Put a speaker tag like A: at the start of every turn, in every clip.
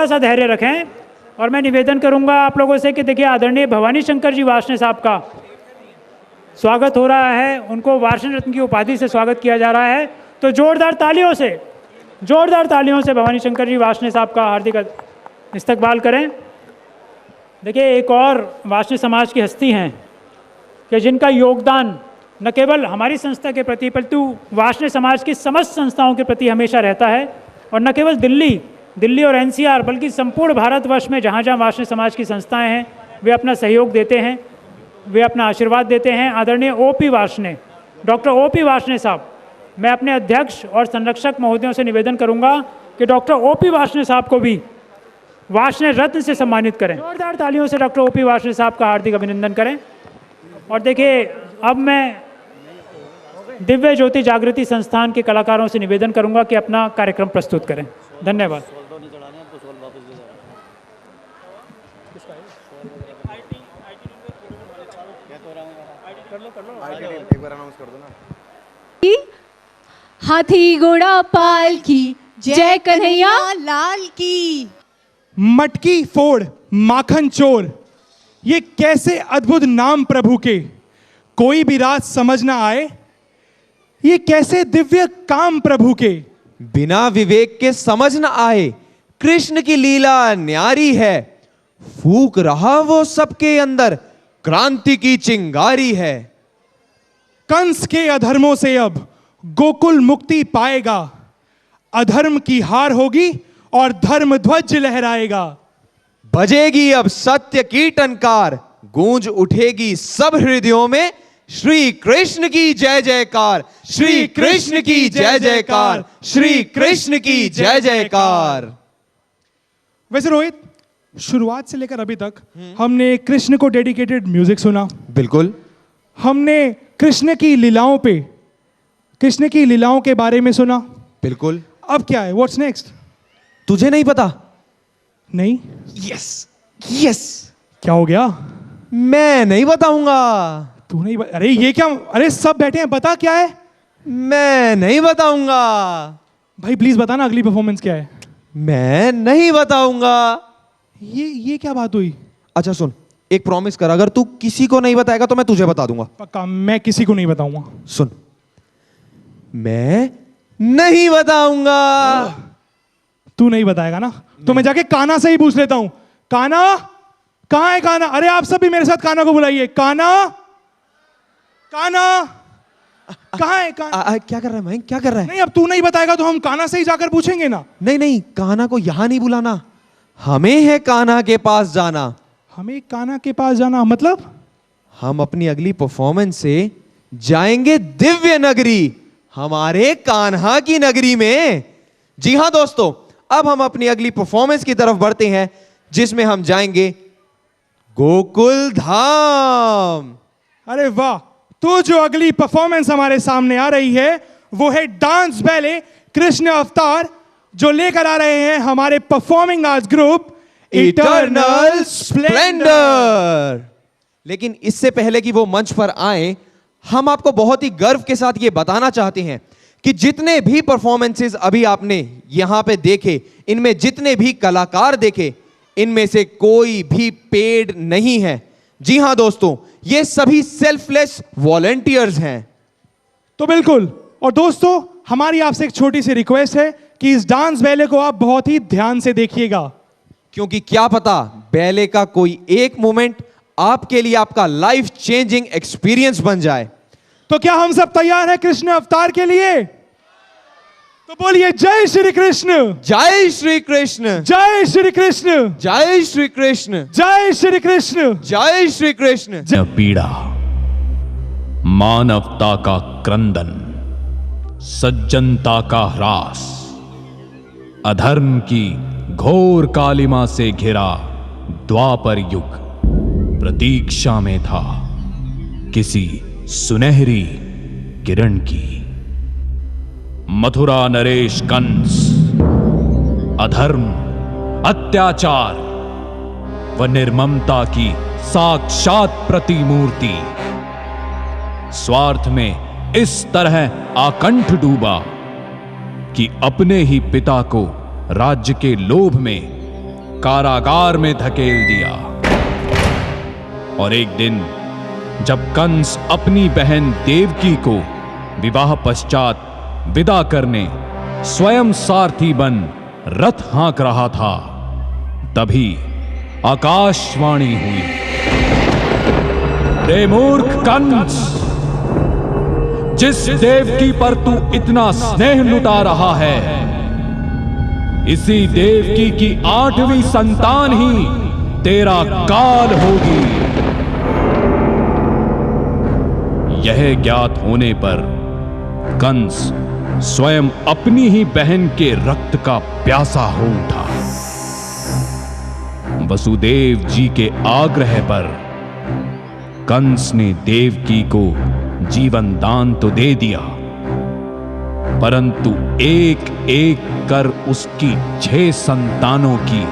A: थोड़ा सा धैर्य रखें और मैं निवेदन करूंगा आप लोगों से कि देखिए आदरणीय भवानी शंकर जी वार्ष्णेय साहब का स्वागत हो रहा है, उनको वार्ष्णेय रत्न की उपाधि से स्वागत किया जा रहा है। तो जोरदार तालियों से भवानी शंकर जी वार्ष्णेय साहब का हार्दिक इस्तकबाल करें। देखिए एक और वार्ष्णेय समाज की हस्ती हैं कि जिनका योगदान न केवल हमारी संस्था के प्रति परंतु वार्ष्णेय समाज की समस्त संस्थाओं के प्रति हमेशा रहता है, और न केवल दिल्ली और एनसीआर बल्कि संपूर्ण भारतवर्ष में जहाँ जहाँ वार्ष्णेय समाज की संस्थाएं हैं वे अपना सहयोग देते हैं, वे अपना आशीर्वाद देते हैं। आदरणीय OP Varshney, doctor OP Varshney साहब, मैं अपने अध्यक्ष और संरक्षक महोदयों से निवेदन करूंगा कि डॉक्टर ओपी वार्ष्णेय साहब को भी वार्ष्णेय रत्न से सम्मानित करें। जोरदार तालियों से डॉक्टर ओपी वार्ष्णेय साहब का हार्दिक अभिनंदन करें। और देखिए अब मैं दिव्य ज्योति जागृति संस्थान के कलाकारों से निवेदन करूंगा कि अपना कार्यक्रम प्रस्तुत करें। धन्यवाद।
B: हाथी घोड़ा पाल की जय कन्हैया लाल की।
C: मटकी फोड़ माखन चोर, ये कैसे अद्भुत नाम प्रभु के, कोई भी रात समझ ना आए, ये कैसे दिव्य काम प्रभु के।
D: बिना विवेक के समझ न आए, कृष्ण की लीला न्यारी है, फूक रहा वो सबके अंदर, क्रांति की चिंगारी है।
C: कंस के अधर्मों से अब गोकुल मुक्ति पाएगा, अधर्म की हार होगी और धर्म ध्वज लहराएगा।
D: बजेगी अब सत्य की टनकार, गूंज उठेगी सब हृदयों में, श्री कृष्ण की जय जयकार, श्री कृष्ण की जय जयकार, श्री कृष्ण की जय जयकार।
C: वैसे रोहित, शुरुआत से लेकर अभी तक हमने कृष्ण को डेडिकेटेड म्यूजिक सुना,
D: बिल्कुल।
C: हमने कृष्ण की लीलाओं के बारे में सुना,
D: बिल्कुल।
C: अब क्या है, व्हाट्स नेक्स्ट?
D: तुझे नहीं पता?
C: नहीं।
D: यस
C: क्या हो गया?
D: मैं नहीं बताऊंगा।
C: तू नहीं अरे ये क्या, अरे सब बैठे हैं, बता क्या है?
D: मैं नहीं बताऊंगा।
C: भाई प्लीज बताना अगली परफॉर्मेंस क्या है।
D: मैं नहीं बताऊंगा।
C: ये क्या बात हुई?
D: अच्छा सुन, एक प्रॉमिस कर, अगर तू किसी को नहीं बताएगा तो मैं तुझे बता दूंगा।
C: पक्का? मैं किसी को नहीं बताऊंगा।
D: सुन, मैं नहीं बताऊंगा।
C: तू नहीं बताएगा ना? तो मैं जाके कान्हा से ही पूछ लेता हूं। कान्हा, कहां है कान्हा? अरे आप सब भी मेरे साथ कान्हा को बुलाइए। कान्हा, कहां है कान्हा?
D: क्या कर रहा है मयंक, क्या कर रहा है?
C: नहीं, अब तू नहीं बताएगा तो हम कान्हा से ही जाकर पूछेंगे ना।
D: नहीं, कान्हा को यहां नहीं बुलाना, हमें है कान्हा के पास जाना।
C: हमें कान्हा के पास जाना मतलब?
D: हम अपनी अगली परफॉर्मेंस से जाएंगे दिव्य नगरी, हमारे कान्हा की नगरी में। जी हां दोस्तों, अब हम अपनी अगली परफॉर्मेंस की तरफ बढ़ते हैं, जिसमें हम जाएंगे गोकुल धाम।
C: अरे वाह, तो जो अगली परफॉर्मेंस हमारे सामने आ रही है वो है डांस बैले कृष्ण अवतार, जो लेकर आ रहे हैं हमारे performing arts group eternal Splendor.
D: लेकिन इससे पहले कि वो मंच पर आए, हम आपको बहुत ही गर्व के साथ ये बताना चाहते हैं कि जितने भी परफॉर्मेंसेस अभी आपने यहां पे देखे, इनमें जितने भी कलाकार देखे, इनमें से कोई भी पेड नहीं है। जी हां दोस्तों, ये सभी सेल्फलेस वॉलंटियर्स हैं।
C: तो बिल्कुल, और दोस्तों हमारी आपसे एक छोटी सी रिक्वेस्ट है कि इस डांस बैले को आप बहुत ही ध्यान से देखिएगा,
D: क्योंकि क्या पता बैले का कोई एक मोमेंट आपके लिए आपका लाइफ चेंजिंग एक्सपीरियंस बन जाए।
C: तो क्या हम सब तैयार हैं कृष्ण अवतार के लिए? तो बोलिए जय श्री कृष्ण,
D: जय श्री कृष्ण,
C: जय श्री कृष्ण,
D: जय श्री कृष्ण,
C: जय श्री कृष्ण,
D: जय श्री कृष्ण।
E: पीड़ा, मानवता का क्रंदन, सज्जनता का ह्रास, अधर्म की घोर कालिमा से घिरा द्वापर युग प्रतीक्षा में था किसी सुनहरी किरण की। मथुरा नरेश कंस अधर्म, अत्याचार व निर्ममता की साक्षात प्रतिमूर्ति स्वार्थ में इस तरह आकंठ डूबा कि अपने ही पिता को राज्य के लोभ में कारागार में धकेल दिया। और एक दिन जब कंस अपनी बहन देवकी को विवाह पश्चात विदा करने स्वयं सारथी बन रथ हाँक रहा था, तभी आकाशवाणी हुई, रे मूर्ख कंस, जिस देवकी पर तू इतना स्नेह लुटा रहा है, इसी देवकी की 8वीं संतान ही तेरा काल होगी। यह ज्ञात होने पर कंस स्वयं अपनी ही बहन के रक्त का प्यासा हो उठा। वसुदेव जी के आग्रह पर कंस ने देवकी को जीवन दान तो दे दिया, परंतु एक एक कर उसकी 6 संतानों की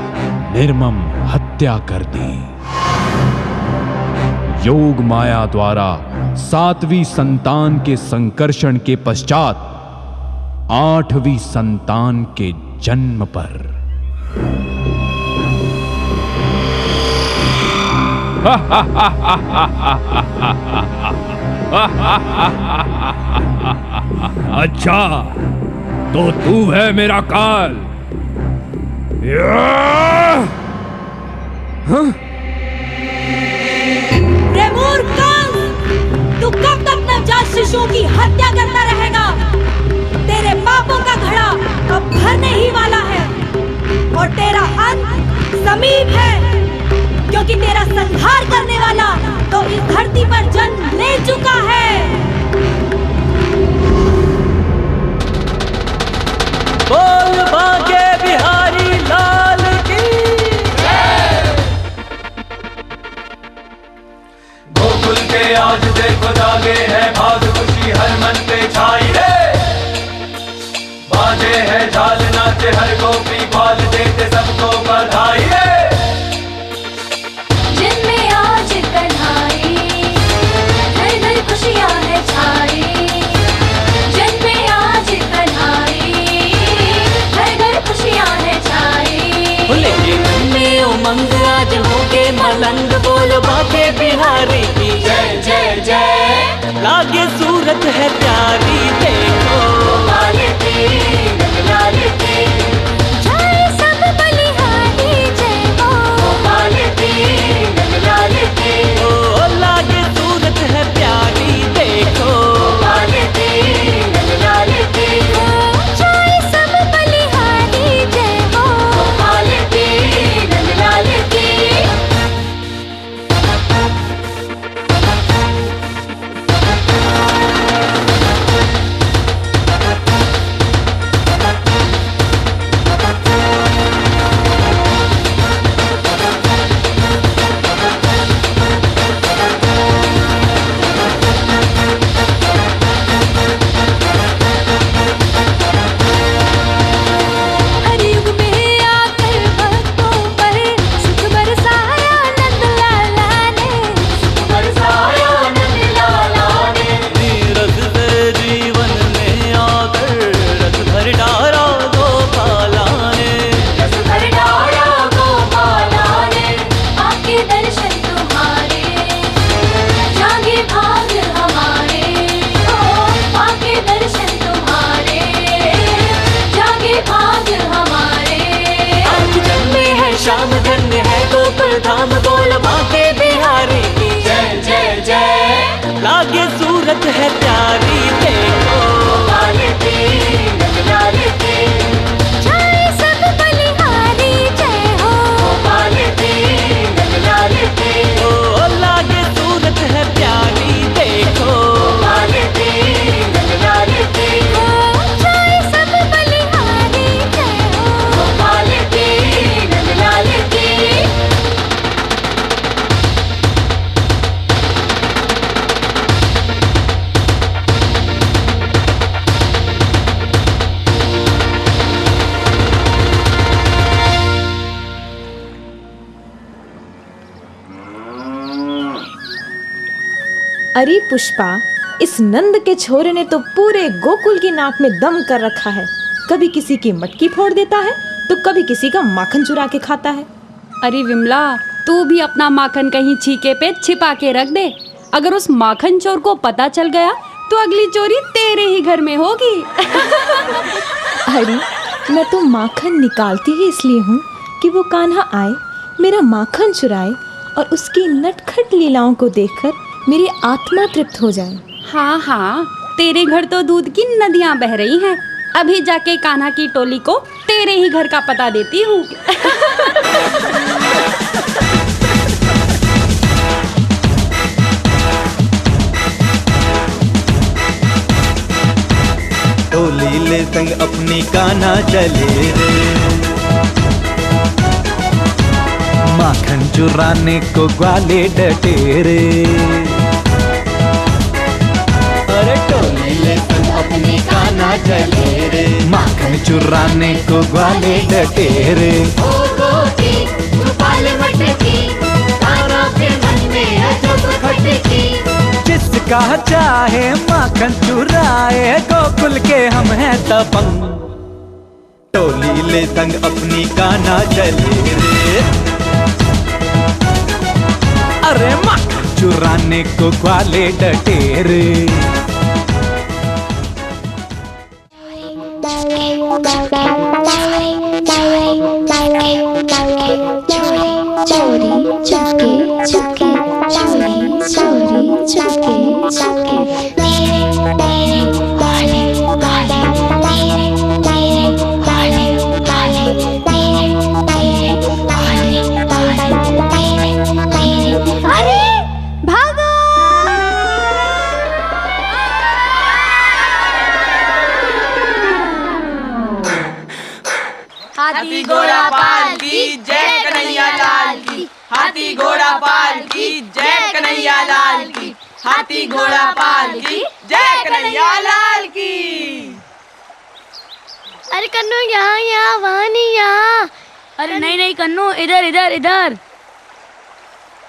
E: निर्मम हत्या कर दी। योग माया द्वारा 7वीं संतान के संकर्षण के पश्चात 8वीं संतान के जन्म पर अच्छा, तो तू है मेरा काल।
B: रे मूर्ख कंस, तू कब तक नवजात शिशुओं की हत्या करता रहेगा? तेरे पापों का घड़ा अब भरने ही वाला है और तेरा अंत समीप है, क्योंकि तेरा संहार करने वाला तो इस धरती पर जन्म ले चुका है।
F: बोल बांके बिहारी लाल की
G: गोकुल के आज देखो जागे हैं भाग, खुशी हर मन पे छाई रे। बाजे है झाल नाचे हर गोपी बाल, देते सबको बधाई रे।
H: जिनमें आज कन्हाई, घर घर खुशियां है छाई। जिनमें आज कन्हाई, घर घर खुशियां है छाई।
F: लेके मन में उमंग आज होके मलंग, बोल बांके बिहारी की
H: जय जय जय।
F: लागे सूरत है प्यारी, देखो
H: लाल की लाल की जय, सब बलिहारी जय हो। लाल की लाल की
F: ओ लागे सूरत है प्यारी, देखो
H: लाल की लाल की जय, सब बलिहारी जय हो। लाल की लाल की हर युग में आकर भक्तों पर सुख बरसाया नंद लाला ने। सुख बरसाया नंद लाला ने।
F: रस से जीवन में आकर रस भर डारा गोपाला ने।
H: रस भर डाला गोपाला ने। आके दर्शन तुम्हारे जागे भाग हमारे। ओ आके दर्शन तुम्हारे जागे भाग हमारे।
F: आज जन्मे है शाम धन्य है गोकुल धाम, बोल बांके बिहारी की
H: जय जय जय।
F: लागे सूरत है प्यारी, देखो
H: लाल की लाल की जय, सब बलिहारी जय हो। लाल की लाल की
F: ओ लागे सूरत है प्यारी, देखो
H: लाल की लाल की जय, सब बलिहारी जय हो। लाल की लाल की
I: अरे पुष्पा, इस नंद के छोरे ने तो पूरे गोकुल की नाक में दम कर रखा है। कभी किसी की मटकी फोड़ देता है तो कभी किसी का माखन चुरा के खाता है।
J: अरे विमला, तू भी अपना माखन कहीं छीके पे छिपा के रख दे। अगर उस माखन चोर को पता चल गया तो अगली चोरी तेरे ही घर में होगी।
I: अरे मैं तो माखन निकालती ही इसलिए हूँ कि वो कान्हा आए, मेरा माखन चुराए और उसकी नटखट लीलाओं को देखकर मेरी आत्मा तृप्त हो जाए।
J: हाँ हाँ, तेरे घर तो दूध की नदियाँ बह रही हैं। अभी जाके कान्हा की टोली को तेरे ही घर का पता देती हूँ।
F: टोली ले संग अपनी कान्हा चले रे, माखन चुराने को ग्वाले डटे रे। अरे टोली ले संग अपनी कान्हा चले रे, माखन चुराने को ग्वाले डटे रे।
H: ओ गोपी छुपा ले मटकी, कान्हा के मन में अजब खटकी।
F: जिसका चाहे माखन चुराए, गोकुल के हम हैं दबंग। टोली ले संग अपनी कान्हा चले रे, अरे माखन चुराने को ग्वाले डटे रे।
H: चोरी चुपके चुपके, चोरी चोरी चुपके चुपके, तेरे तेरे काले काले, तेरे तेरे काले काले, तेरे तेरे काले काले, तेरे तेरे।
J: अरे भागो!
K: हाथी घोड़ा पाल की जय कन्हैया लाल की, हाथी घोड़ा पाल की जय कन्हैया लाल की, हाथी घोड़ा पाल की जय कन्हैया लाल की।
H: अरे कन्नू यहाँ यहाँ, वहाँ नहीं यहाँ।
K: अरे नहीं नहीं कन्नू, इधर इधर इधर।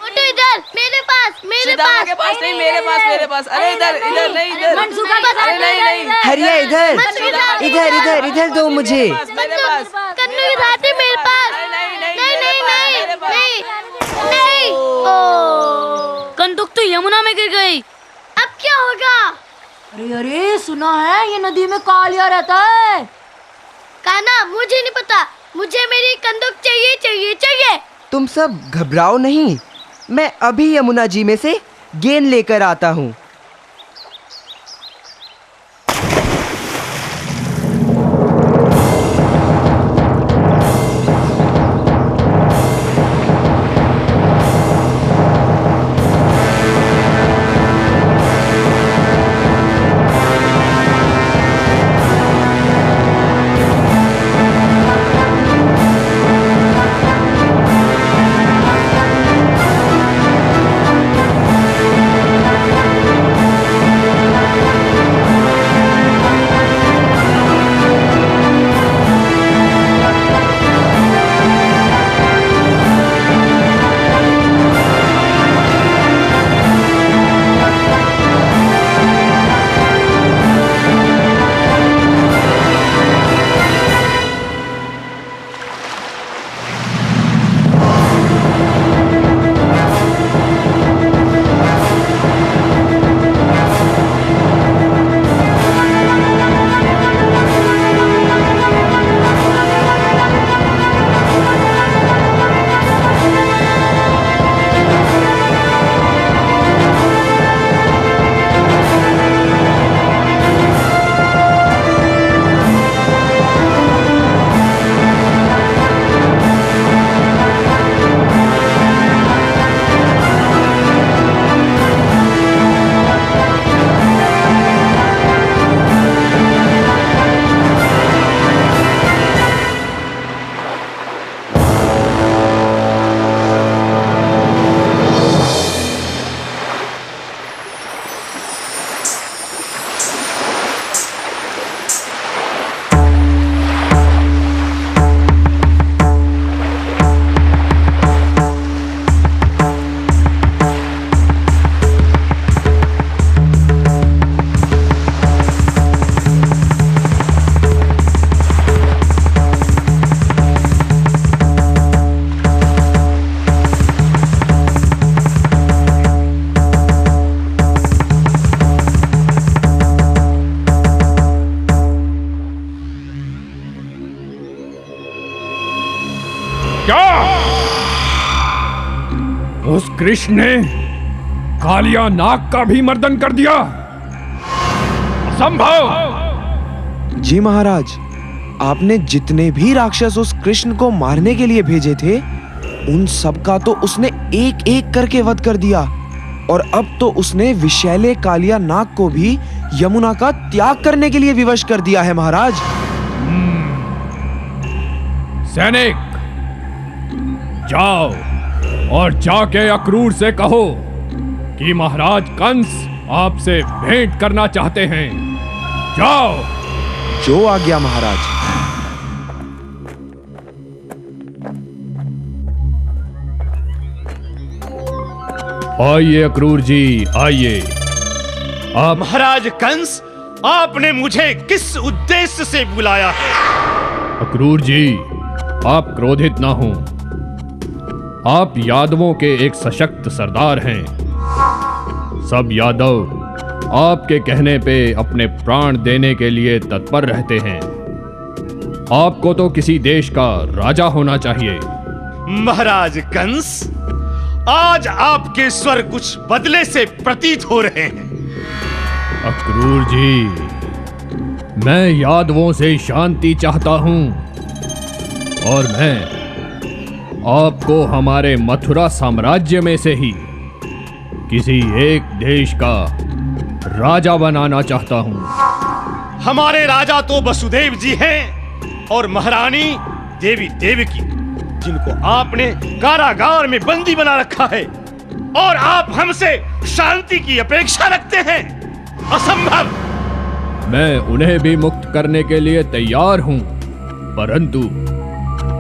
H: मोटू इधर, मेरे पास मेरे पास।
K: के पास नहीं, मेरे पास मेरे पास। अरे इधर इधर नहीं, इधर। अरे नहीं नहीं,
L: हरिया इधर इधर इधर इधर दो मुझे।
K: मेरे पास।
H: कन्नू के साथ ही मेरे पास।
K: नहीं नहीं
H: नहीं नहीं नहीं नहीं नहीं। ओ
K: कंदुक तो यमुना में गिर गई।
H: अब क्या होगा?
K: अरे अरे सुना है, ये नदी में कालिया रहता है।
H: कान्हा मुझे नहीं पता, मुझे मेरी कंदुक चाहिए चाहिए चाहिए।
L: तुम सब घबराओ नहीं, मैं अभी यमुना जी में से गेंद लेकर आता हूँ।
E: क्या उस कृष्ण ने कालिया नाग का भी मर्दन कर दिया? असंभव।
D: जी महाराज, आपने जितने भी राक्षस उस कृष्ण को मारने के लिए भेजे थे, उन सब का तो उसने एक एक करके वध कर दिया, और अब तो उसने विषैले कालिया नाग को भी यमुना का त्याग करने के लिए विवश कर दिया है महाराज।
E: सैनिक, जाओ और जाके अक्रूर से कहो कि महाराज कंस आपसे भेंट करना चाहते हैं। जाओ।
D: जो आज्ञा महाराज।
E: आइए अक्रूर जी, आइए। आप
M: महाराज कंस, आपने मुझे किस उद्देश्य से बुलाया है?
E: अक्रूर जी, आप क्रोधित ना हों। आप यादवों के एक सशक्त सरदार हैं। सब यादव आपके कहने पे अपने प्राण देने के लिए तत्पर रहते हैं। आपको तो किसी देश का राजा होना चाहिए।
M: महाराज कंस, आज आपके स्वर कुछ बदले से प्रतीत हो रहे हैं।
E: अक्रूर जी, मैं यादवों से शांति चाहता हूं, और मैं आपको हमारे मथुरा साम्राज्य में से ही किसी एक देश का राजा बनाना चाहता हूं।
M: हमारे राजा तो वसुदेव जी हैं और महारानी देवी देवकी, जिनको आपने कारागार में बंदी बना रखा है, और आप हमसे शांति की अपेक्षा रखते हैं। असंभव।
E: मैं उन्हें भी मुक्त करने के लिए तैयार हूं, परंतु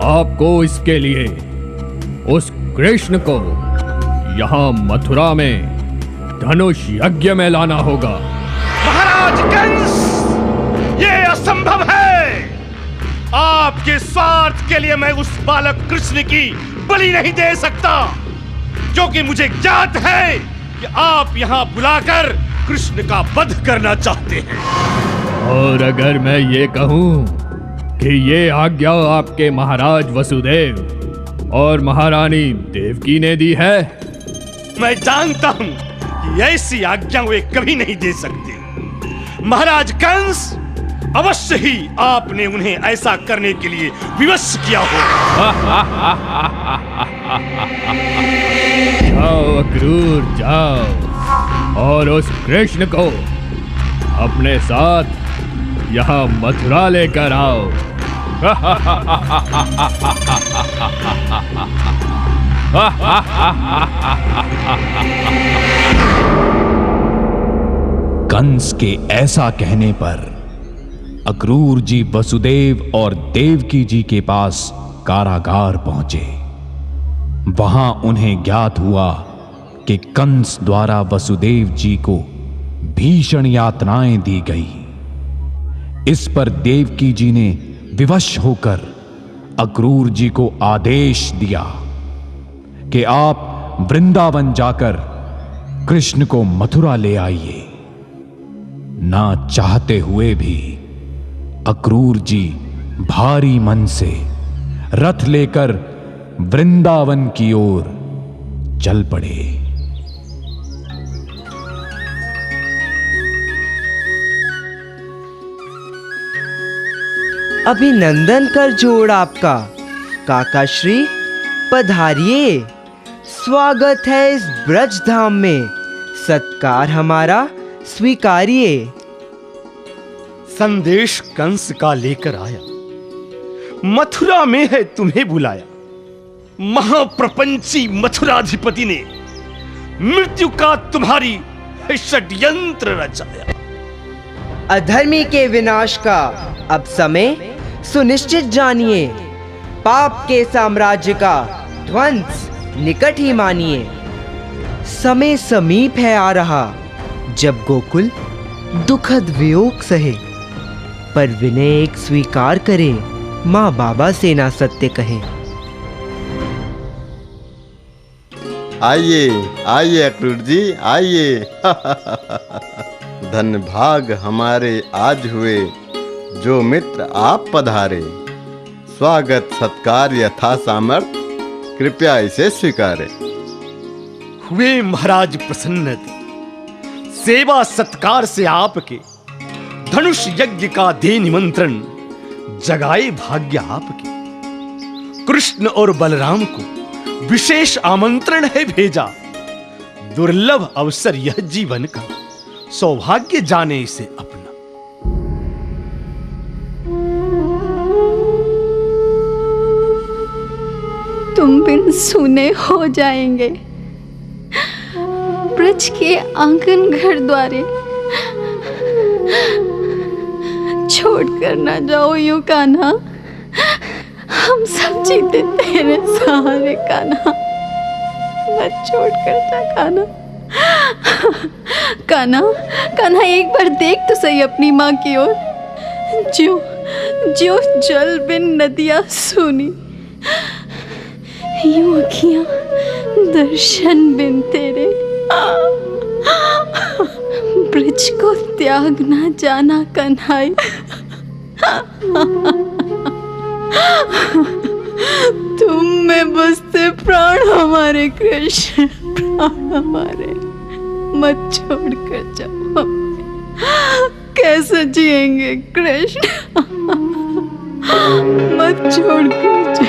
E: आपको इसके लिए उस कृष्ण को यहाँ मथुरा में धनुष यज्ञ में लाना होगा।
M: महाराज कंस, ये असंभव है। आपके स्वार्थ के लिए मैं उस बालक कृष्ण की बलि नहीं दे सकता, क्योंकि मुझे ज्ञात है कि आप यहाँ बुलाकर कृष्ण का वध करना चाहते हैं।
E: और अगर मैं ये कहूँ कि ये आज्ञा आपके महाराज वसुदेव और महारानी देवकी ने दी है,
M: मैं जानता हूँ कि ऐसी आज्ञा वे कभी नहीं दे सकते। महाराज कंस, अवश्य ही आपने उन्हें ऐसा करने के लिए विवश किया होगा।
E: जाओ अक्रूर, जाओ और उस कृष्ण को अपने साथ यहाँ मथुरा लेकर आओ। कंस के ऐसा कहने पर अक्रूर जी वसुदेव और देवकी जी के पास कारागार पहुंचे। वहां उन्हें ज्ञात हुआ कि कंस द्वारा वसुदेव जी को भीषण यातनाएं दी गई। इस पर देवकी जी ने विवश होकर अक्रूर जी को आदेश दिया कि आप वृंदावन जाकर कृष्ण को मथुरा ले आइए। ना चाहते हुए भी अक्रूर जी भारी मन से रथ लेकर वृंदावन की ओर चल पड़े।
L: अभिनंदन कर जोड़ आपका काका श्री, पधारिए। स्वागत है इस ब्रज धाम में, सत्कार हमारा स्वीकारिए।
M: संदेश कंस का लेकर आया, मथुरा में है तुम्हें बुलाया। महाप्रपंची मथुराधिपति ने मृत्यु का तुम्हारी षड्यंत्र रचाया।
L: अधर्मी के विनाश का अब समय सुनिश्चित जानिए। पाप के साम्राज्य का ध्वंस निकट ही मानिए। समय समीप है आ रहा, जब गोकुल दुखद वियोग सहे। पर विनय एक स्वीकार करे, माँ बाबा से ना सत्य कहे।
N: आइए आइए अक्रूर जी, आइए। धन्य भाग हमारे आज हुए, जो मित्र आप पधारे। स्वागत सत्कार यथा सामर्थ कृपया इसे स्वीकारें।
M: हुए महाराज प्रसन्न थे। सेवा सत्कार से आपके धनुष यज्ञ का दे निमंत्रण, जगाए भाग्य आपके। कृष्ण और बलराम को विशेष आमंत्रण है भेजा। दुर्लभ अवसर यह जीवन का, सौभाग्य जाने इसे अपना।
O: तुम बिन सुने हो जाएंगे। ब्रज के आंगन घर द्वारे छोड़ कर ना जाओ यूं कान्हा, हम सब जीते तेरे सहारे कान्हा। मत छोड़ कर जा कान्हा। कान्हा, कान्हा एक बार देख तो सही अपनी माँ की ओर। जो जो जल बिन नदियाँ सूनी, यूं अखियां दर्शन बिन तेरे। ब्रज को त्याग ना जाना कन्हैया। तुम में बसते प्राण हमारे कृष्ण, प्राण हमारे। मत छोड़ कर जाओ, कैसे जिएंगे कृष्ण। मत छोड़ कर जाओ।